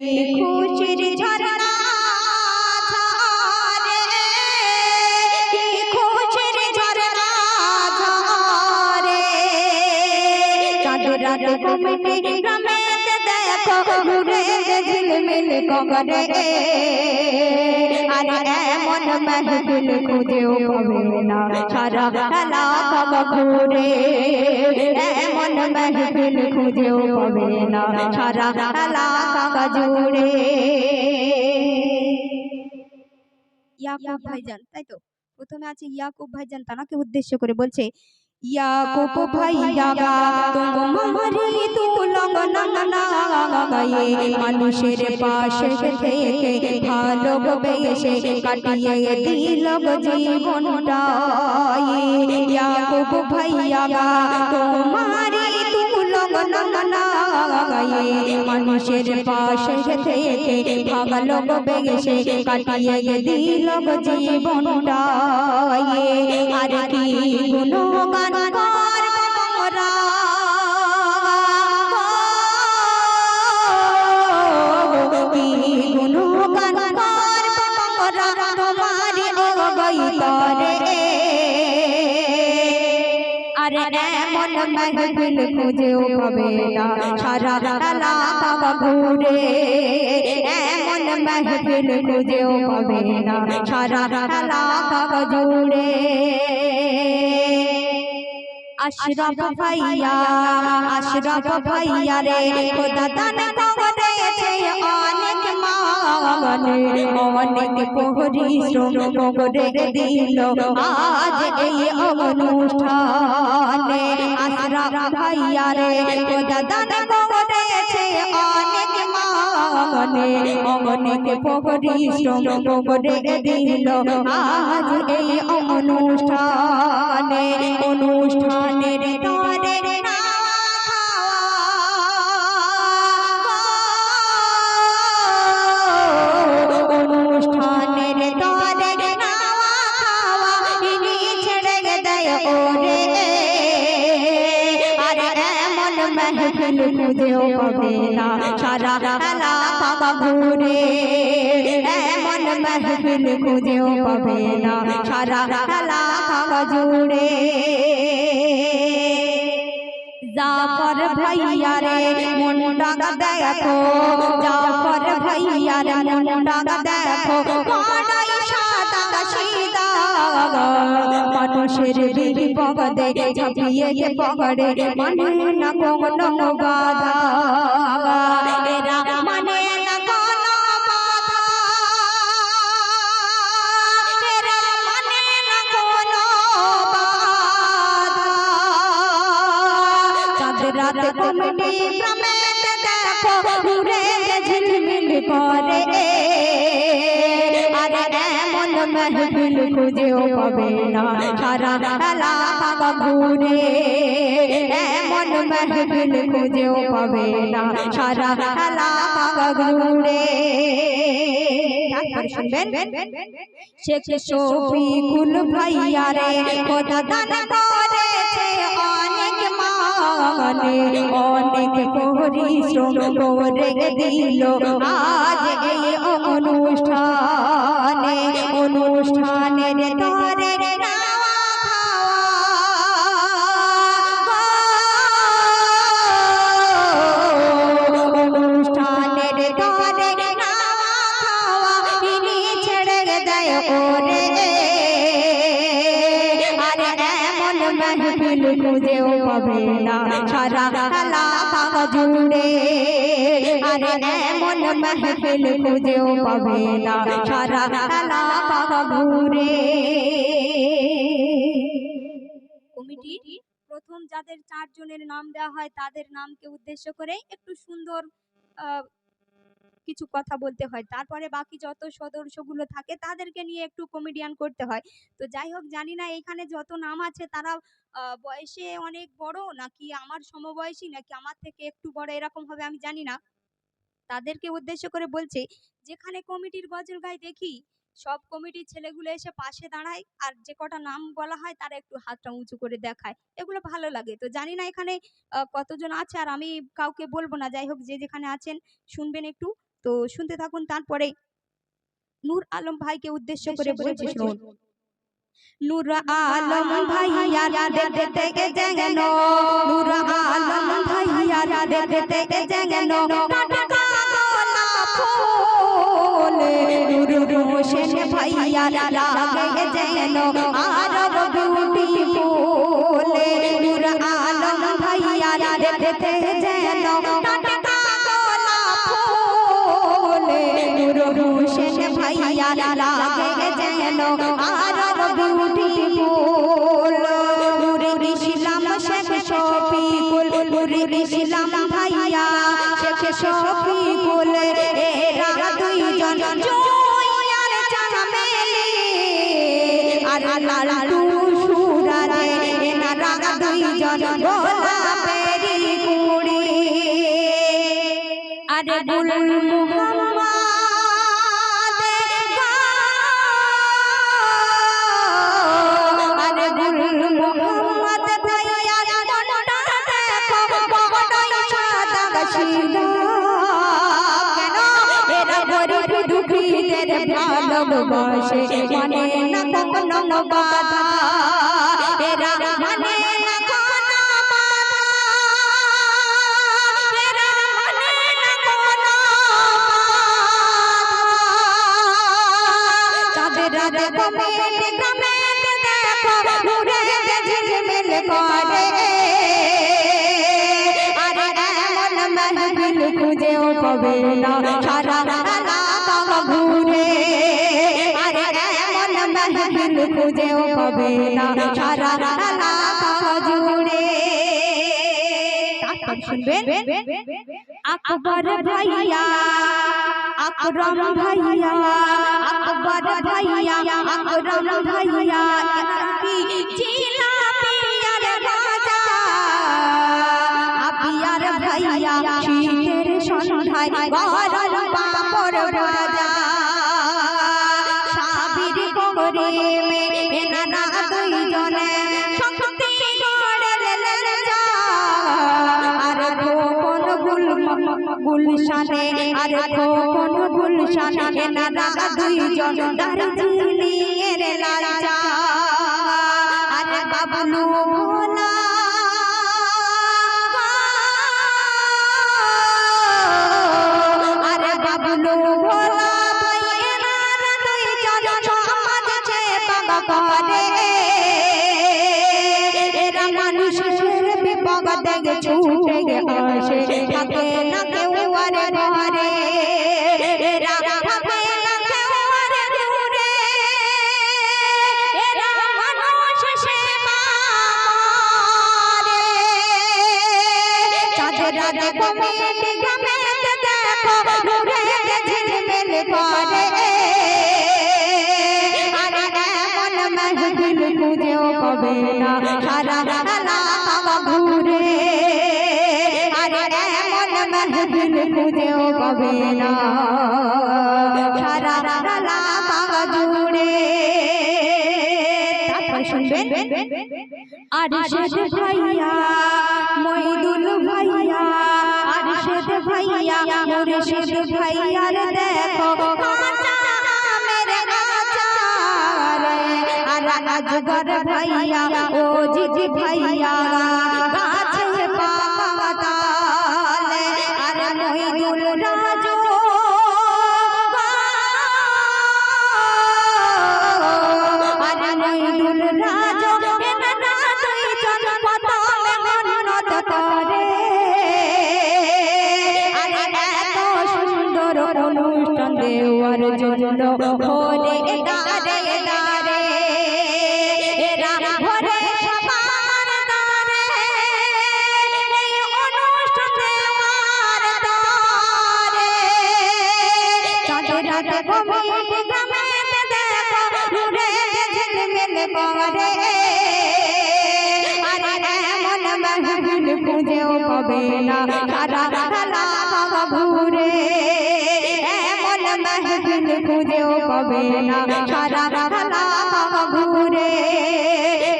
খুশির ঝরনা ঝরে, খুশির ঝরনা ঝরে, চাঁদ রাত কমিটি গ্রামেতে দেখো ঘুরে ঝিলমিল করে, আর এমন মেহফিল খুঁজেও পাবে না সারা এলাকা ঘুরে, এমন মেহফিল খুঁজেও পাবে না সারা এলাকা জুড়ে। ইয়াকুব ভাইজান, তাই তো প্রথমে আছে ইয়াকুব ভাইজান, তাকে উদ্দেশ্য করে বলছে, ইয়াকুব ভাইয়া তোমারি তুলনা গায়ে, মানুষের পাশে থেকে ভালোবেসে কাটিয়ে দিল জীবনটা। ইয়াকুব ভাইয়া তোমারি তুলনা গায়ে, মানুষের পাশে থেকে ভালোবেসে কাটিয়ে দিল জীবনটা। আর কি গুণগান করবো মোরা, কি গুণগান করবো মোরা তোমারি অবৈতরে, আরে এমন মেহফিল খুঁজেও পাবে না সারা এলাকা ঘুরে, এমন মেহফিল খুঁজেও পাবে না সারা এলাকা জুড়ে। আশরাফ ভাইয়া, আশরাফ ভাইয়া রে খোদা দান করেছে অনেক মানে, অনেক পরিশ্রম করে দিল আজ এই অনুষ্ঠানে। আশরাফ ভাইয়া রে খোদা দান করেছে অনেক মানে, অনেক পরিশ্রম করে দিল আজ এই অনুষ্ঠানে। অনুষ্ঠানের তরে না খাওয়া, অনুষ্ঠানের তরে না খাওয়া, ইনি ছেড়ে দেয় ওরে, আর এমন মেহফিল খুঁজেও পাবে না সারা এলাকা ঘুরে, এমন মেহফিল খুঁজেও পাবে না সারা এলাকা জুড়ে। জাফর ভাইয়া রে মনটা দেখো, জাফর ভাইয়া রে মনটা দেখো, বড়ই সাদা সিধা, মানুষের বিপদে ঝাঁপিয়ে পড়ে, মানে না কোনো বাধা, এরা মানে না কোনো বাধা, এরা মানে না কোনো বাধা। চাঁদ রাত কমিটি গ্রামেতে দেখো ঘুরে ঝিলমিল করে, আর এমন মেহফিল খুঁজেও পাবে না সারা এলাকা ঘুরে, এমন মেহফিল খুঁজেও পাবে না সারা এলাকা ঘুরে। শুনবেন, শেখ শফিকুল ভাইয়া রে খোদা দান করেছে অনেক মানে, অনেক পরিশ্রম করে দিল আজ এই অনুষ্ঠানে। অনুষ্ঠানের তরে না খাওয়া, অনুষ্ঠানের তরে না খাওয়া, ইনি ছেড়ে দেয় ওরে, আর এমন মেহফিল খুঁজেও পাবে না সারা এলাকা জুড়ে, আর এমন মেহফিল খুঁজেও পাবে না সারা এলাকা ঘুরে। কমিটির প্রথম যাদের 4 জনের নাম দেওয়া হয় তাদের নামকে উদ্দেশ্য করে একটু সুন্দর কিছু কথা বলতে হয়, তারপরে বাকি যত সদস্যগুলো থাকে তাদেরকে নিয়ে একটু কমেডিয়ান করতে হয়। তো যাই হোক, জানি না এখানে যত নাম আছে তারা বয়সে অনেক বড় নাকি আমার সমবয়সী নাকি আমার থেকে একটু বড় এরকম হবে আমি জানি না। তাদেরকে উদ্দেশ্য করে বলছে, যেখানে কমিটির গজল গাই দেখি সব কমিটির ছেলেগুলো এসে পাশে দাঁড়ায়, আর যে কটা নাম বলা হয় তারা একটু হাতটা উঁচু করে দেখায়, এগুলো ভালো লাগে। তো জানি না এখানে কতজন আছে, আর আমি কাউকে বলবো না, যাই হোক যে যেখানে আছেন শুনবেন একটু। তো শুনতে থাকুন। তারপরে নূর আলম ভাইকে উদ্দেশ্য করে বলছি, শুনুন। নূর আলম ভাইয়া দেখতে যেন, নূর আলম ভাইয়া দেখতে যেন টাটকা গোলাপ ফুল, নূর হোসেন ভাইয়া লাগে যেন আরব বিউটিফুল, নূর আলম ভাইয়া দেখতে যেন টাটকা গোলাপ ফুল, নূর হোসেন ভাইয়া লাগে যেন আরব বিউটিফুল, নূরুল ইসলাম শেখ শফিকুল, নূরুল ইসলাম ভাইয়া শেখ শফিকুল, এরা দুইজন জয় আর চামেলি আর লালটু সুরাজে, এনারা দুইজন গোলাপেরি কুড়ি, আরে গুল মুহাম্মদ মোহাম্মদ ভাইয়া মনটা দেখো বড়ই সাদা ছিল, কেন এরা গরিব দুঃখীদের ভালোবাসে, মানে না কোনো বাধা, এরা মানে না কোনো বাধা, এরা মানে না কোনো বাধা, তাদের দেখো মেয়েদের গ্রামে করে, আরে এমন महफिल খুঁজেও পাবে না সারা এলাকা ঘুরে, আরে এমন महफिल খুঁজেও পাবে না সারা এলাকা জুড়ে। তারপর শুনবেন, আকবর ভাইয়া, আকরাম ভাইয়া, আকবর ভাইয়া, আকরাম ভাইয়া কি জিলা পিয়ার বাজা, আপিয়ার ভাইয়া শীতের সন্ধ্যায় গরম পাপড় ভাজা, সাবির করে এনারা দুইজনে শক্তি গড়লেন যা, আর খোকন গুলশানে, আর খোকন গুলশানে এনারা দুইজন দার্জিলিংয়ের লালচা, আর বাবলু ভোলা, আর বাবলু ভোলা এনারা দুইজন সমাজ সেবা করে, এরা মানুষের বিপদ দেখে ছুটে আসে, থাকে না কেউ আর ঘরে, এরা থাকে না কেউ আর ঘরে, এরা মানুষ সেবা করে, চাঁদের দেখো মেয়েটি গ্রামেতে দেখো নূরেতে ঝিলমিল করে, আর এমন महफिल খুঁজেও পাবে না সারা এলাকা ঘুরে, আর এমন महफिल খুঁজেও পাবে না সারা এলাকা জুড়ে। তারপর শুনবেন, আরশেদ ভাইয়া, মইদুল ভাইয়া, আরশেদ ভাইয়া, মুর্শিদ ভাইয়ার দেখো কাঁচা আমের আচার, আর আজগর ভাইয়া, ও জিজি ভাইয়া গাছে পাকা তাল, আর মইদুল রাজু, আর মইদুল রাজু এনারা দুইজন পদমে মন্নত করে, আর এত সুন্দর অনুষ্ঠান দেওয়ার জন্য ভোরে দাঁড়ে দাঁড়ে, এরা ভোরে সবার দাঁড়ে এই অনুষ্ঠান দেওয়ার দাঁড়ে, চাঁদের দেখো মেয়েটি গ্রামেতে দেখো নূরেতে ঝিলমিল করে, আর এমন महफिल খুঁজেও পাবে না সারা এলাকা ঘুরে, এমন महफिल খুঁজেও পাবে না সারা এলাকা ঘুরে,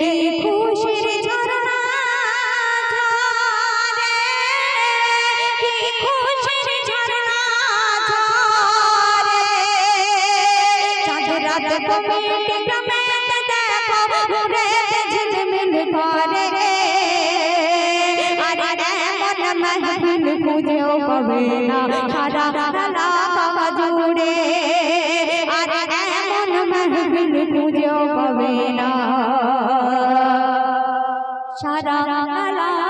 কি খুশির ঝরনা ঝরে, কি খুশির ঝরনা ঝরে, কমিটি গ্রামেতে দেখো ঘুরেতে ঝিলমিল করে আরে এমন মাহফিল খুঁজেও পাবে না সারা এলাকা জুড়ে আরে এমন মাহফিল খুঁজেও পাবে না সারা